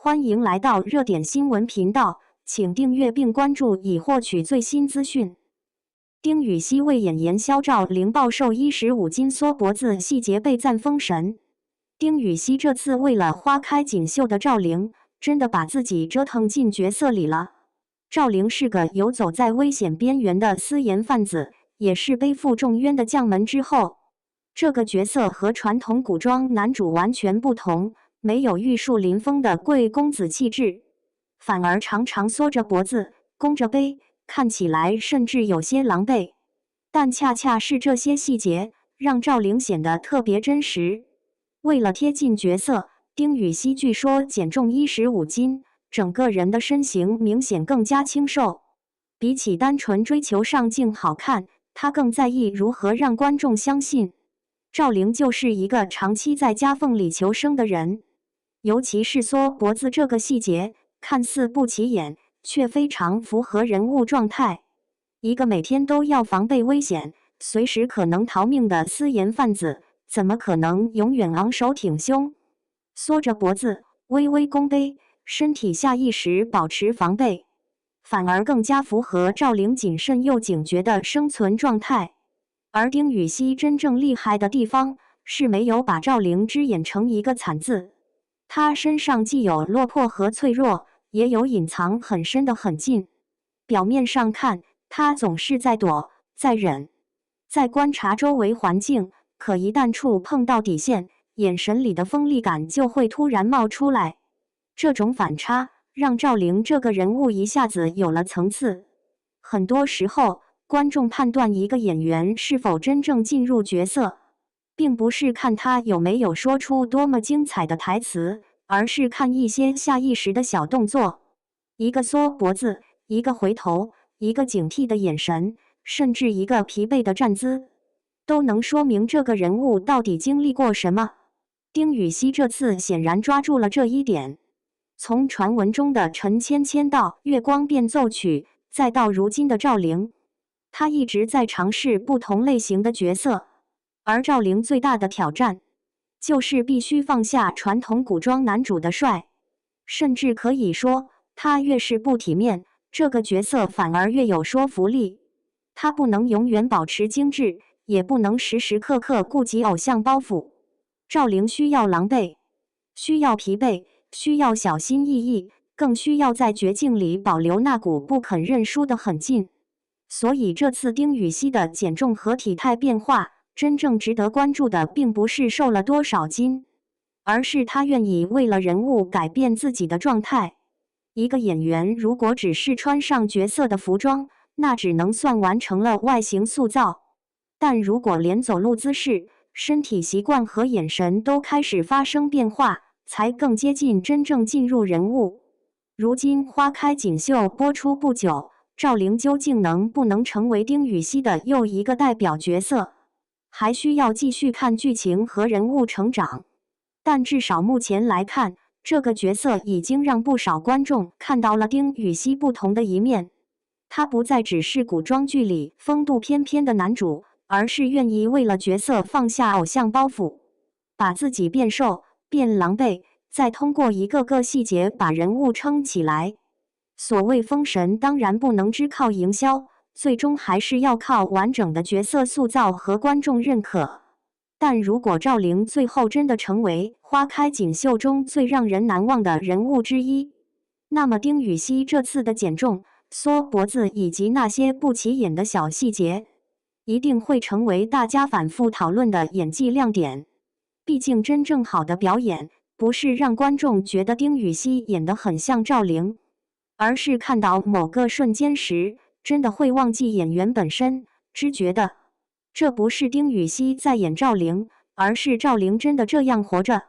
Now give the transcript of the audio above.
欢迎来到热点新闻频道，请订阅并关注以获取最新资讯。丁禹兮为演颜肖赵灵暴瘦15斤缩脖子细节被赞封神。丁禹兮这次为了花开锦绣的赵灵，真的把自己折腾进角色里了。赵灵是个游走在危险边缘的私盐贩子，也是背负重冤的将门之后。这个角色和传统古装男主完全不同，没有玉树临风的贵公子气质，反而常常缩着脖子，弓着背，看起来甚至有些狼狈。但恰恰是这些细节，让赵灵显得特别真实。为了贴近角色，丁禹兮据说减重15斤，整个人的身形明显更加清瘦。比起单纯追求上镜好看，他更在意如何让观众相信赵灵就是一个长期在夹缝里求生的人。尤其是缩脖子这个细节，看似不起眼，却非常符合人物状态。一个每天都要防备危险，随时可能逃命的私盐贩子，怎么可能永远昂首挺胸，缩着脖子，微微弓背，身体下意识保持防备，反而更加符合赵灵谨慎又警觉的生存状态。而丁禹兮真正厉害的地方，是没有把赵灵只演成一个惨字。他身上既有落魄和脆弱，也有隐藏很深的狠劲。表面上看，他总是在躲，在忍，在观察周围环境，可一旦触碰到底线，眼神里的锋利感就会突然冒出来。这种反差，让赵灵这个人物一下子有了层次。很多时候，观众判断一个演员是否真正进入角色，并不是看他有没有说出多么精彩的台词，而是看一些下意识的小动作。一个缩脖子，一个回头，一个警惕的眼神，甚至一个疲惫的站姿，都能说明这个人物到底经历过什么。丁禹兮这次显然抓住了这一点。从传闻中的陈芊芊到月光变奏曲，再到如今的赵灵，他一直在尝试不同类型的角色。而赵灵最大的挑战，就是必须放下传统古装男主的帅，甚至可以说，他越是不体面，这个角色反而越有说服力。他不能永远保持精致，也不能时时刻刻顾及偶像包袱。赵灵需要狼狈，需要疲惫，需要小心翼翼，更需要在绝境里保留那股不肯认输的狠劲。所以这次丁禹兮的减重和体态变化，真正值得关注的并不是瘦了多少斤，而是他愿意为了人物改变自己的状态。一个演员如果只是穿上角色的服装，那只能算完成了外形塑造。但如果连走路姿势、身体习惯和眼神都开始发生变化，才更接近真正进入人物。如今《花开锦绣》播出不久，赵灵究竟能不能成为丁禹兮的又一个代表角色，还需要继续看剧情和人物成长。但至少目前来看，这个角色已经让不少观众看到了丁禹兮不同的一面。他不再只是古装剧里风度翩翩的男主，而是愿意为了角色放下偶像包袱，把自己变瘦、变狼狈，再通过一个个细节把人物撑起来。所谓封神，当然不能只靠营销，最终还是要靠完整的角色塑造和观众认可。但如果赵灵最后真的成为《花开锦绣》中最让人难忘的人物之一，那么丁禹兮这次的减重、缩脖子以及那些不起眼的小细节，一定会成为大家反复讨论的演技亮点。毕竟真正好的表演，不是让观众觉得丁禹兮演得很像赵灵，而是看到某个瞬间时，真的会忘记演员本身，只觉得这不是丁禹兮在演赵灵，而是赵灵真的这样活着。